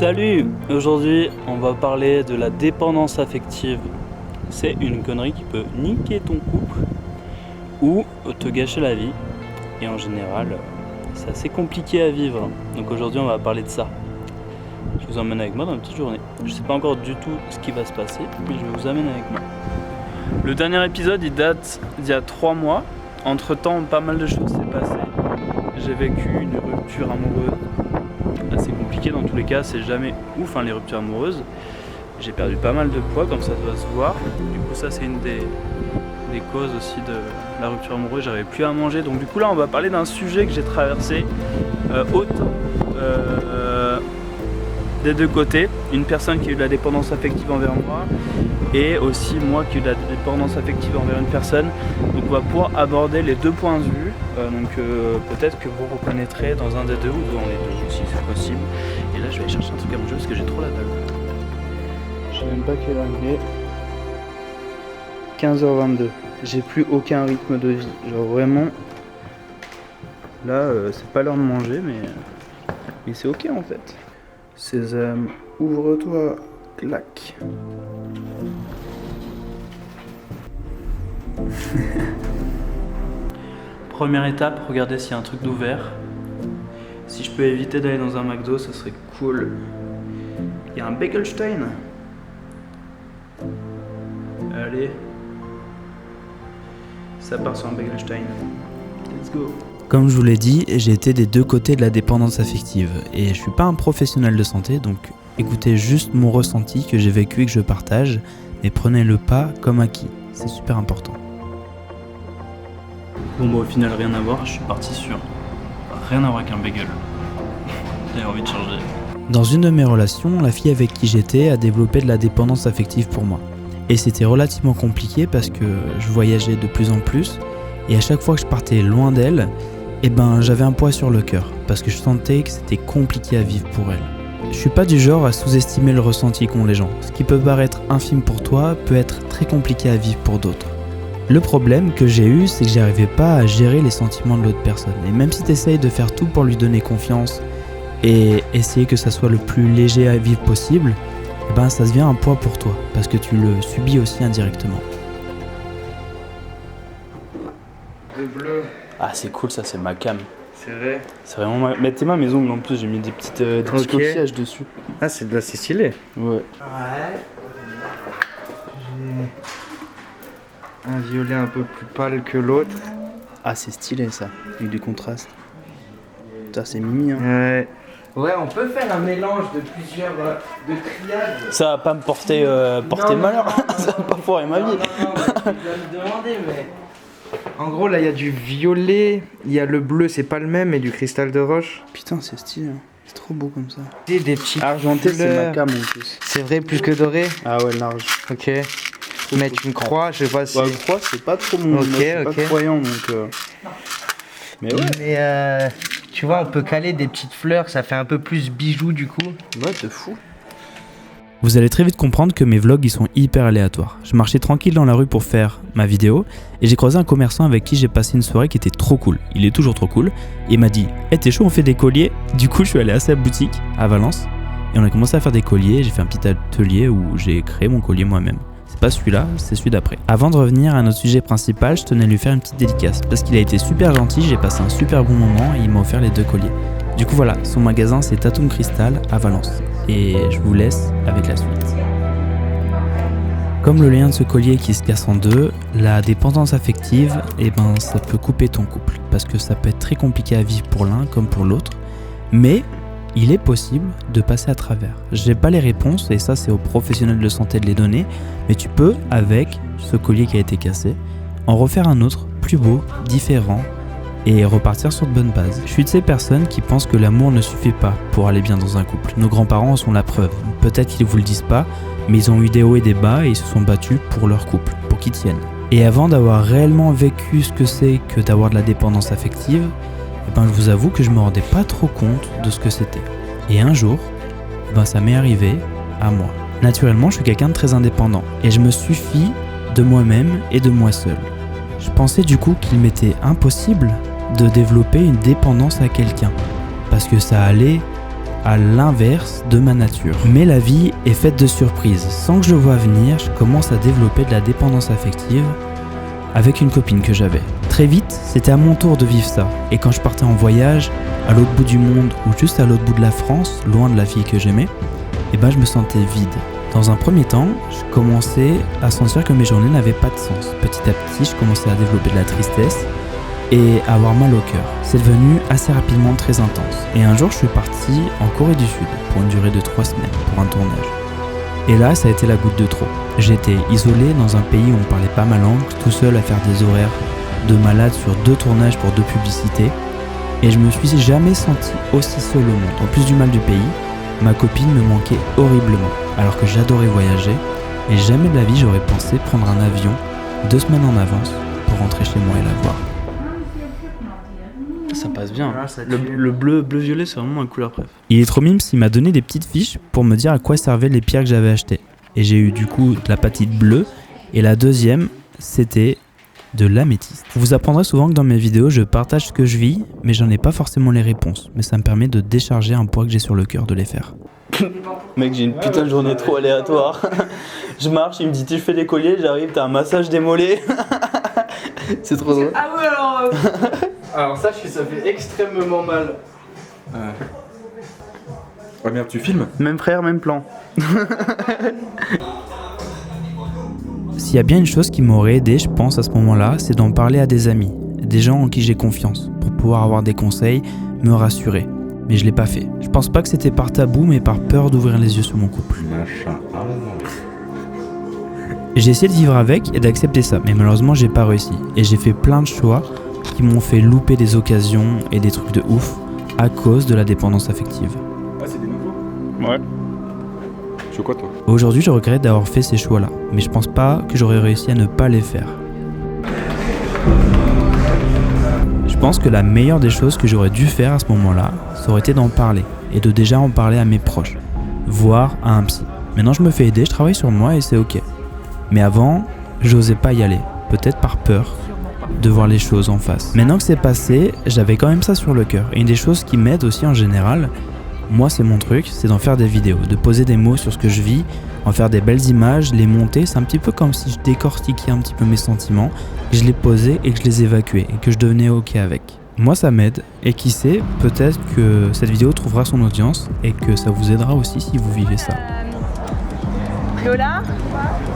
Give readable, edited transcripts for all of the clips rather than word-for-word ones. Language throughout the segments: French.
Salut! Aujourd'hui, on va parler de la dépendance affective. C'est une connerie qui peut niquer ton couple ou te gâcher la vie. Et en général, c'est assez compliqué à vivre. Donc aujourd'hui, on va parler de ça. Je vous emmène avec moi dans une petite journée. Je sais pas encore du tout ce qui va se passer, mais je vous amène avec moi. Le dernier épisode, il date d'il y a 3 mois. Entre temps, pas mal de choses s'est passé. J'ai vécu une rupture amoureuse assez compliquée dans tous les cas, c'est jamais ouf les ruptures amoureuses. J'ai perdu pas mal de poids comme ça doit se voir. Du coup ça c'est une des causes aussi de la rupture amoureuse, j'arrivais plus à manger. Donc du coup là on va parler d'un sujet que j'ai traversé autant des deux côtés. Une personne qui a eu de la dépendance affective envers moi et aussi moi qui ai eu de la dépendance affective envers une personne. Donc on va pouvoir aborder les deux points de vue. Peut-être que vous reconnaîtrez dans un des deux ou dans les deux si c'est possible. Et là je vais aller chercher un truc à manger parce que j'ai trop la dalle. Je sais même pas quelle heure il est. 15h22. J'ai plus aucun rythme de vie. Genre vraiment. Là c'est pas l'heure de manger mais c'est ok en fait. Sésame, ouvre-toi, clac. Première étape, regardez s'il y a un truc d'ouvert. Si je peux éviter d'aller dans un McDo, ça serait cool. Il y a un Begelstein. Allez. Ça part sur un Begelstein. Let's go. Comme je vous l'ai dit, j'ai été des deux côtés de la dépendance affective et je suis pas un professionnel de santé, donc écoutez juste mon ressenti que j'ai vécu et que je partage, mais prenez-le pas comme acquis, c'est super important. Bon au final rien à voir, je suis parti sur rien à voir avec un bagel. J'ai envie de changer. Dans une de mes relations, la fille avec qui j'étais a développé de la dépendance affective pour moi. Et c'était relativement compliqué parce que je voyageais de plus en plus et à chaque fois que je partais loin d'elle, j'avais un poids sur le cœur parce que je sentais que c'était compliqué à vivre pour elle. Je suis pas du genre à sous-estimer le ressenti qu'ont les gens. Ce qui peut paraître infime pour toi peut être très compliqué à vivre pour d'autres. Le problème que j'ai eu, c'est que j'arrivais pas à gérer les sentiments de l'autre personne. Et même si tu essayes de faire tout pour lui donner confiance et essayer que ça soit le plus léger à vivre possible, ça devient un poids pour toi parce que tu le subis aussi indirectement. Le bleu. Ah c'est cool ça, c'est ma cam. C'est vrai. C'est vraiment mais tes mains mes ongles en plus, j'ai mis des petits coquillages dessus. Ah c'est stylé. Ouais. Ouais. J'ai un violet un peu plus pâle que l'autre. Ah c'est stylé ça, avec du contraste. Putain c'est mimi Ouais, on peut faire un mélange de plusieurs de triades. Ça va pas me porter malheur, ça va pas foirer ma vie. Non, tu dois me demander mais... En gros là il y a du violet, il y a le bleu, c'est pas le même, et du cristal de roche. Putain c'est stylé, c'est trop beau comme ça. Des petits argenté fleurs. c'est ma cam en plus. C'est vrai, plus que doré. Ah ouais large. Ok. Mettre une croix, je sais pas si... Bah, croix c'est pas trop mon... Ok, moi, je suis ok. pas croyant donc... Mais ouais. Mais tu vois on peut caler des petites fleurs, ça fait un peu plus bijou du coup. Ouais de fou. Vous allez très vite comprendre que mes vlogs ils sont hyper aléatoires. Je marchais tranquille dans la rue pour faire ma vidéo et j'ai croisé un commerçant avec qui j'ai passé une soirée qui était trop cool. Il est toujours trop cool. Et il m'a dit « Hey t'es chaud, on fait des colliers ?» Du coup je suis allé à sa boutique à Valence et on a commencé à faire des colliers. J'ai fait un petit atelier où j'ai créé mon collier moi-même. C'est pas celui-là, c'est celui d'après. Avant de revenir à notre sujet principal, je tenais à lui faire une petite dédicace parce qu'il a été super gentil, j'ai passé un super bon moment et il m'a offert les 2 colliers. Du coup voilà, son magasin c'est Tatum Crystal à Valence. Et je vous laisse avec la suite. Comme le lien de ce collier qui se casse en deux, la dépendance affective, ça peut couper ton couple. Parce que ça peut être très compliqué à vivre pour l'un comme pour l'autre. Mais il est possible de passer à travers. J'ai pas les réponses et ça c'est aux professionnels de santé de les donner. Mais tu peux, avec ce collier qui a été cassé, en refaire un autre, plus beau, différent, et repartir sur de bonnes bases. Je suis de ces personnes qui pensent que l'amour ne suffit pas pour aller bien dans un couple. Nos grands-parents en sont la preuve. Peut-être qu'ils vous le disent pas, mais ils ont eu des hauts et des bas et ils se sont battus pour leur couple, pour qu'ils tiennent. Et avant d'avoir réellement vécu ce que c'est que d'avoir de la dépendance affective, je vous avoue que je me rendais pas trop compte de ce que c'était. Et un jour, ça m'est arrivé à moi. Naturellement, je suis quelqu'un de très indépendant et je me suffis de moi-même et de moi seul. Je pensais du coup qu'il m'était impossible de développer une dépendance à quelqu'un parce que ça allait à l'inverse de ma nature. Mais la vie est faite de surprises. Sans que je le voie venir, je commence à développer de la dépendance affective avec une copine que j'avais. Très vite, c'était à mon tour de vivre ça. Et quand je partais en voyage, à l'autre bout du monde ou juste à l'autre bout de la France, loin de la fille que j'aimais, je me sentais vide. Dans un premier temps, je commençais à sentir que mes journées n'avaient pas de sens. Petit à petit, je commençais à développer de la tristesse et à avoir mal au cœur. C'est devenu assez rapidement très intense. Et un jour, je suis parti en Corée du Sud pour une durée de 3 semaines pour un tournage. Et là, ça a été la goutte de trop. J'étais isolé dans un pays où on parlait pas ma langue, tout seul à faire des horaires de malade sur 2 tournages pour 2 publicités. Et je me suis jamais senti aussi seul au monde. En plus du mal du pays, ma copine me manquait horriblement, alors que j'adorais voyager. Et jamais de la vie, j'aurais pensé prendre un avion 2 semaines en avance pour rentrer chez moi et la voir. Ça passe bien. Ah, ça Le bleu-violet, c'est vraiment ma couleur préf. Il est trop mime, il m'a donné des petites fiches pour me dire à quoi servaient les pierres que j'avais achetées. Et j'ai eu du coup de l'apatite bleue, et la deuxième, c'était de l'améthyste. Vous apprendrez souvent que dans mes vidéos, je partage ce que je vis, mais j'en ai pas forcément les réponses. Mais ça me permet de décharger un poids que j'ai sur le cœur de les faire. Mec, j'ai une putain de journée trop aléatoire. Je marche, il me dit tu fais des colliers, j'arrive, t'as un massage des mollets. C'est trop drôle. Ah ouais, alors. Alors sache que ça fait extrêmement mal. Ouais merde, tu filmes? Même frère, même plan. S'il y a bien une chose qui m'aurait aidé, je pense, à ce moment-là, c'est d'en parler à des amis, des gens en qui j'ai confiance, pour pouvoir avoir des conseils, me rassurer. Mais je l'ai pas fait. Je pense pas que c'était par tabou, mais par peur d'ouvrir les yeux sur mon couple. J'ai essayé de vivre avec et d'accepter ça, mais malheureusement j'ai pas réussi. Et j'ai fait plein de choix qui m'ont fait louper des occasions et des trucs de ouf à cause de la dépendance affective. Ah, c'est des nouveaux? Ouais. Tu veux quoi toi? Aujourd'hui, je regrette d'avoir fait ces choix-là, mais je pense pas que j'aurais réussi à ne pas les faire. Je pense que la meilleure des choses que j'aurais dû faire à ce moment-là, ça aurait été d'en parler, et de déjà en parler à mes proches, voire à un psy. Maintenant, je me fais aider, je travaille sur moi et c'est ok. Mais avant, j'osais pas y aller, peut-être par peur de voir les choses en face. Maintenant que c'est passé, j'avais quand même ça sur le cœur. Et une des choses qui m'aide aussi en général, moi c'est mon truc, c'est d'en faire des vidéos, de poser des mots sur ce que je vis, en faire des belles images, les monter. C'est un petit peu comme si je décortiquais un petit peu mes sentiments, que je les posais et que je les évacuais et que je devenais ok avec. Moi ça m'aide et qui sait, peut-être que cette vidéo trouvera son audience et que ça vous aidera aussi si vous vivez ça. Lola,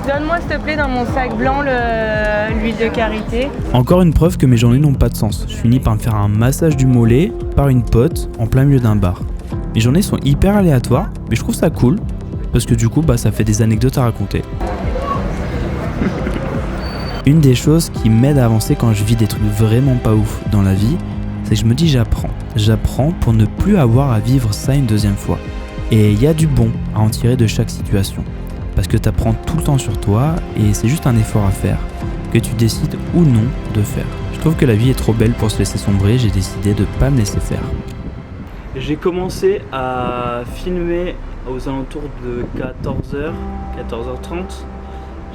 donne-moi s'il te plaît dans mon sac blanc l'huile de karité. Encore une preuve que mes journées n'ont pas de sens. Je finis par me faire un massage du mollet par une pote en plein milieu d'un bar. Mes journées sont hyper aléatoires, mais je trouve ça cool parce que du coup ça fait des anecdotes à raconter. Une des choses qui m'aide à avancer quand je vis des trucs vraiment pas ouf dans la vie, c'est que je me dis j'apprends. J'apprends pour ne plus avoir à vivre ça une deuxième fois. Et il y a du bon à en tirer de chaque situation. Parce que tu apprends tout le temps sur toi et c'est juste un effort à faire, que tu décides ou non de faire. Je trouve que la vie est trop belle pour se laisser sombrer, j'ai décidé de pas me laisser faire. J'ai commencé à filmer aux alentours de 14h, 14h30.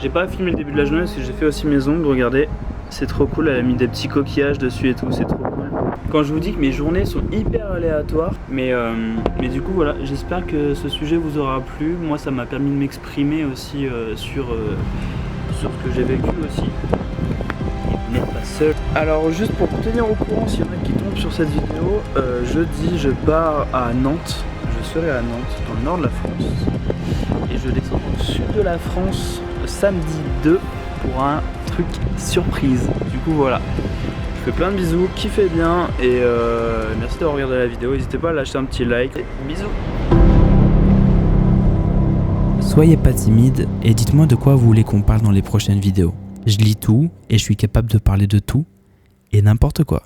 J'ai pas filmé le début de la journée parce que j'ai fait aussi mes ongles, regardez. C'est trop cool, elle a mis des petits coquillages dessus et tout, c'est trop cool. Quand je vous dis que mes journées sont hyper aléatoires, mais du coup voilà, j'espère que ce sujet vous aura plu. Moi ça m'a permis de m'exprimer aussi sur ce que j'ai vécu aussi. Vous n'êtes pas seul. Alors juste pour vous tenir au courant, s'il y en a qui tombent sur cette vidéo, jeudi je pars à Nantes. Je serai à Nantes, dans le nord de la France. Et je descends dans le sud de la France samedi 2 pour un truc surprise. Du coup voilà. Je fais plein de bisous, kiffez bien et merci d'avoir regardé la vidéo. N'hésitez pas à lâcher un petit like. Bisous. Soyez pas timide et dites-moi de quoi vous voulez qu'on parle dans les prochaines vidéos. Je lis tout et je suis capable de parler de tout et n'importe quoi.